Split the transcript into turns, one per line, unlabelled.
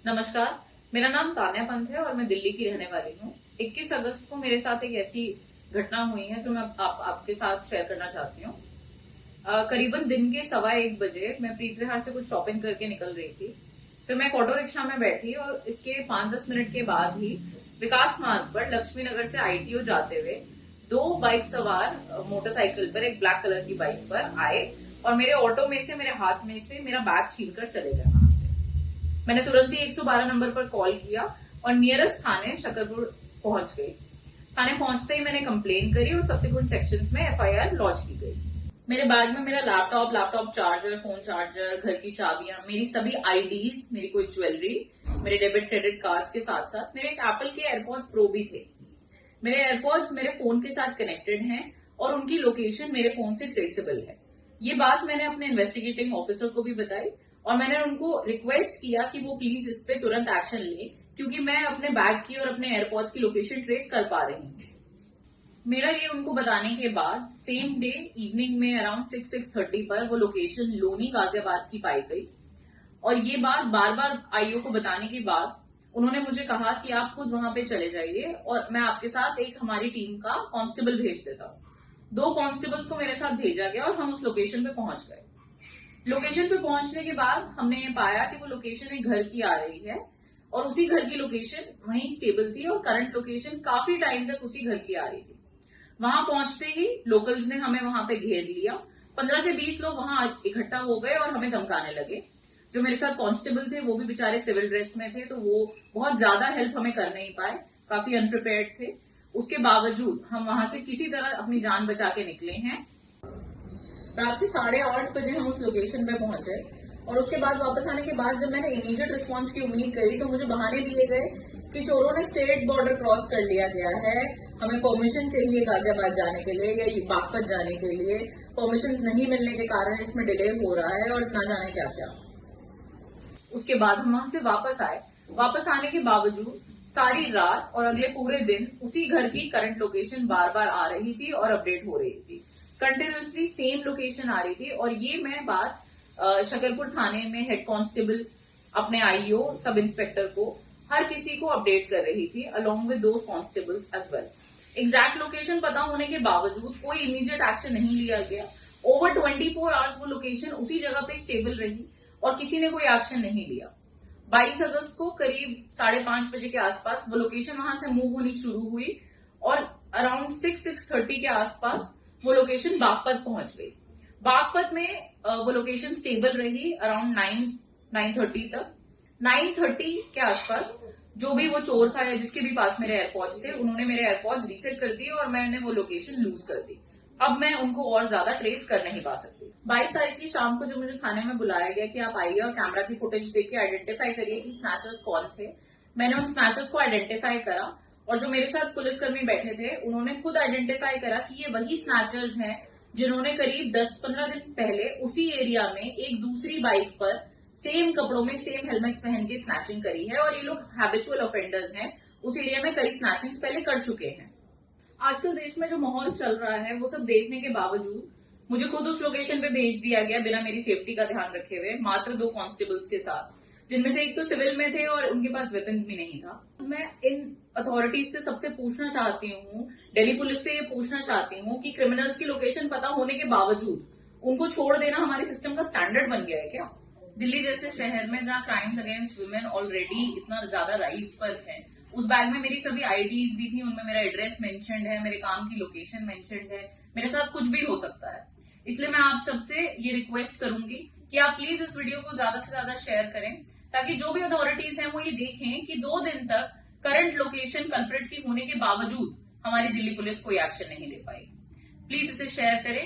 नमस्कार। मेरा नाम तान्या पंत है और मैं दिल्ली की रहने वाली हूँ। 21 अगस्त को मेरे साथ एक ऐसी घटना हुई है जो मैं आपके साथ शेयर करना चाहती हूँ। करीबन दिन के 1:15 बजे मैं प्रीत विहार से कुछ शॉपिंग करके निकल रही थी। फिर मैं एक ऑटो रिक्शा में बैठी और इसके 5-10 मिनट के बाद ही विकास मार्ग पर लक्ष्मी नगर से आईटीओ जाते हुए दो बाइक सवार मोटरसाइकिल पर, एक ब्लैक कलर की बाइक पर आए और मेरे ऑटो में से, मेरे हाथ में से मेरा बैग छीन कर चले गए वहां से। मैंने तुरंत ही 112 नंबर पर कॉल किया और नियरेस्ट थाने शकरपुर पहुंच गई। थाने पहुंचते ही मैंने कंप्लेन करी और सब्सिक्वेंट सेक्शंस में एफआईआर लॉन्च की गई। मेरे बैग में मेरा लैपटॉप चार्जर, फोन चार्जर, घर की चाबियां, मेरी सभी आईडीज, मेरी कोई ज्वेलरी, मेरे डेबिट क्रेडिट कार्ड्स के साथ साथ मेरे एक एप्पल के एयरपॉड्स प्रो भी थे। मेरे एयरपॉड्स मेरे फोन के साथ कनेक्टेड हैं और उनकी लोकेशन मेरे फोन से ट्रेसेबल है। ये बात मैंने अपने इन्वेस्टिगेटिंग ऑफिसर को भी बताई और मैंने उनको रिक्वेस्ट किया कि वो प्लीज इस पे तुरंत एक्शन ले, क्योंकि मैं अपने बैग की और अपने एयरपॉड्स की लोकेशन ट्रेस कर पा रही हूँ। मेरा ये उनको बताने के बाद सेम डे इवनिंग में अराउंड 6-6:30 पर वो लोकेशन लोनी गाजियाबाद की पाई गई और ये बात बार बार आईओ को बताने के बाद उन्होंने मुझे कहा कि आप खुद वहां पे चले जाइए और मैं आपके साथ एक हमारी टीम का कांस्टेबल भेज देता हूँ। 2 कांस्टेबल्स को मेरे साथ भेजा गया और हम उस लोकेशन पे पहुंच गए। लोकेशन पे पहुंचने के बाद हमने ये पाया कि वो लोकेशन एक घर की आ रही है और उसी घर की लोकेशन वहीं स्टेबल थी और करंट लोकेशन काफी टाइम तक उसी घर की आ रही थी। वहां पहुंचते ही लोकल्स ने हमें वहां पे घेर लिया। 15 से 20 लोग वहां इकट्ठा हो गए और हमें धमकाने लगे। जो मेरे साथ कांस्टेबल थे वो भी बेचारे सिविल ड्रेस में थे, तो वो बहुत ज्यादा हेल्प हमें कर नहीं पाए, काफी अनप्रिपेयर्ड थे। उसके बावजूद हम वहां से किसी तरह अपनी जान बचा के निकले हैं। रात के 8:30 बजे हम उस लोकेशन पे पहुंचे और उसके बाद वापस आने के बाद जब मैंने इमीडिएट रिस्पांस की उम्मीद करी तो मुझे बहाने दिए गए कि चोरों ने स्टेट बॉर्डर क्रॉस कर लिया गया है, हमें परमिशन चाहिए गाजियाबाद जाने के लिए या बागपत जाने के लिए, परमिशन नहीं मिलने के कारण इसमें डिले हो रहा है और ना जाने क्या क्या। उसके बाद हम वहां से वापस आए। वापस आने के बावजूद सारी रात और अगले पूरे दिन उसी घर की करंट लोकेशन बार बार आ रही थी और अपडेट हो रही थी। कंटिन्यूसली सेम लोकेशन आ रही थी और ये मैं बात शकरपुर थाने में हेड कांस्टेबल, अपने आईओ, सब इंस्पेक्टर को, हर किसी को अपडेट कर रही थी along with those constables as well. Exact location पता होने के बावजूद कोई इमीडिएट एक्शन नहीं लिया गया। ओवर 24 आवर्स वो लोकेशन उसी जगह पे स्टेबल रही और किसी ने कोई एक्शन नहीं लिया। 22 अगस्त को करीब 5:30 बजे के आसपास वो लोकेशन वहां से मूव होनी शुरू हुई और अराउंड 6-6:30 के आसपास वो लोकेशन बागपत पहुंच गई। बागपत में वो लोकेशन स्टेबल रही अराउंड 9-9:30 तक। 9:30 के आसपास जो भी वो चोर था या जिसके भी पास मेरे एयरपॉड्स थे, उन्होंने मेरे एयरपॉड्स रीसेट कर दिए और मैंने वो लोकेशन लूज कर दी। अब मैं उनको और ज्यादा ट्रेस कर नहीं पा सकती। 22 तारीख की शाम को जो मुझे थाने में बुलाया गया कि आप आइए और कैमरा की फुटेज देख के आइडेंटिफाई करिए कि स्नैचर्स कौन थे, मैंने उन स्नैचर्स को आइडेंटिफाई करा और जो मेरे साथ पुलिसकर्मी बैठे थे उन्होंने खुद आइडेंटिफाई करा कि ये वही स्नैचर्स हैं जिन्होंने करीब 10-15 दिन पहले उसी एरिया में एक दूसरी बाइक पर सेम कपड़ों में, सेम हेलमेट्स पहन के स्नैचिंग करी है और ये लोग हैबिचुअल ऑफेंडर्स हैं। उस एरिया में कई स्नैचिंग्स पहले कर चुके हैं। आजकल देश में जो माहौल चल रहा है वो सब देखने के बावजूद मुझे खुद उस लोकेशन पे भेज दिया गया बिना मेरी सेफ्टी का ध्यान रखे हुए, मात्र 2 कांस्टेबल्स के साथ, जिनमें से एक तो सिविल में थे और उनके पास वेपन भी नहीं था। मैं इन अथॉरिटीज से सबसे पूछना चाहती हूँ, दिल्ली पुलिस से ये पूछना चाहती हूँ कि क्रिमिनल्स की लोकेशन पता होने के बावजूद उनको छोड़ देना हमारे सिस्टम का स्टैंडर्ड बन गया है क्या? दिल्ली जैसे शहर में जहाँ क्राइम्स अगेंस्ट वुमेन ऑलरेडी इतना ज्यादा राइज पर है, उस बैग में मेरी सभी आईडीज भी थी, उनमें मेरा एड्रेस मेंशन्ड है, मेरे काम की लोकेशन मेंशन्ड है, मेरे साथ कुछ भी हो सकता है। इसलिए मैं आप सबसे ये रिक्वेस्ट करूंगी कि आप प्लीज इस वीडियो को ज्यादा से ज्यादा शेयर करें ताकि जो भी अथॉरिटीज हैं वो ये देखें कि 2 दिन तक करंट लोकेशन कल्प्रिट की होने के बावजूद हमारी दिल्ली पुलिस कोई एक्शन नहीं ले पाई। प्लीज इसे शेयर करें।